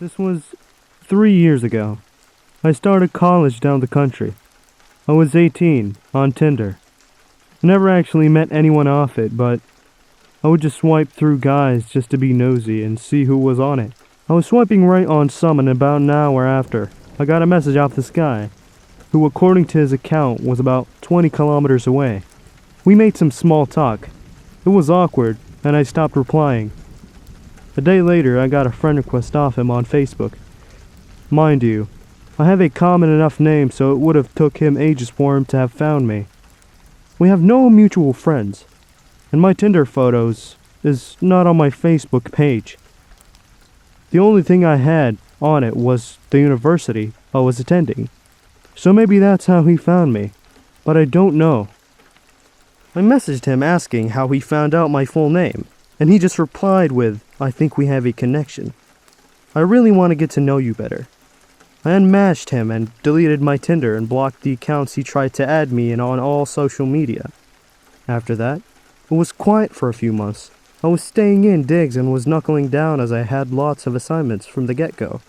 This was 3 years ago. I started college down the country. I was 18, on Tinder. I never actually met anyone off it, but I would just swipe through guys just to be nosy and see who was on it. I was swiping right on some, and about an hour after, I got a message off this guy, who according to his account was about 20 kilometers away. We made some small talk. It was awkward, and I stopped replying. A day later, I got a friend request off him on Facebook. Mind you, I have a common enough name so it would have took him ages for him to have found me. We have no mutual friends, and my Tinder photos is not on my Facebook page. The only thing I had on it was the university I was attending, so maybe that's how he found me, but I don't know. I messaged him asking how he found out my full name, and he just replied with, "I think we have a connection. I really want to get to know you better." I unmatched him and deleted my Tinder and blocked the accounts he tried to add me in on all social media. After that, it was quiet for a few months. I was staying in digs and was knuckling down as I had lots of assignments from the get-go.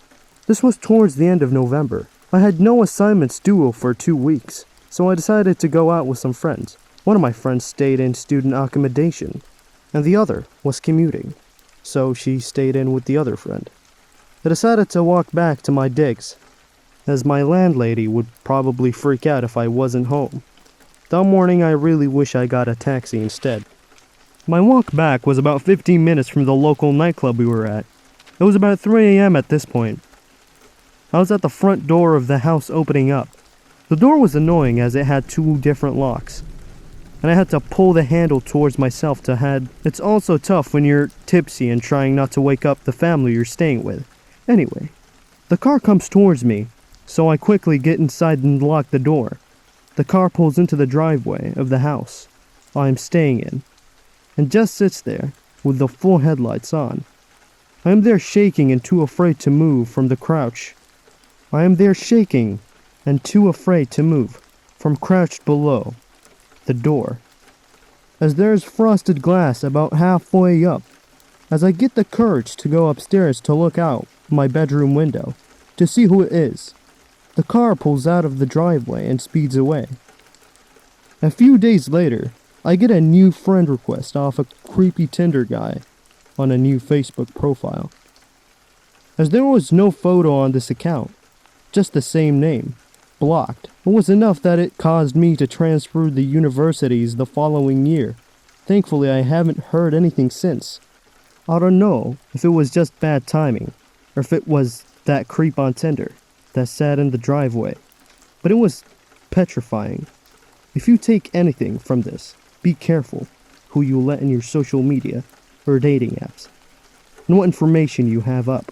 This was towards the end of November. I had no assignments due for 2 weeks, so I decided to go out with some friends. One of my friends stayed in student accommodation, and the other was commuting, so she stayed in with the other friend. I decided to walk back to my digs, as my landlady would probably freak out if I wasn't home. That morning I really wish I got a taxi instead. My walk back was about 15 minutes from the local nightclub we were at. It was about 3 a.m. at this point. I was at the front door of the house opening up. The door was annoying as it had 2 different locks, and I had to pull the handle towards myself to head. It's also tough when you're tipsy and trying not to wake up the family you're staying with. Anyway, the car comes towards me, so I quickly get inside and lock the door. The car pulls into the driveway of the house I am staying in, and just sits there with the full headlights on. I am there shaking and too afraid to move from the crouch. I am there shaking and too afraid to move from crouched below the door, as there is frosted glass about halfway up. As I get the courage to go upstairs to look out my bedroom window to see who it is, the car pulls out of the driveway and speeds away. A few days later, I get a new friend request off a creepy Tinder guy on a new Facebook profile. As there was no photo on this account, just the same name, blocked. It was enough that it caused me to transfer the universities the following year. Thankfully, I haven't heard anything since. I don't know if it was just bad timing, or if it was that creep on Tinder that sat in the driveway, but it was petrifying. If you take anything from this, be careful who you let in your social media or dating apps, and what information you have up.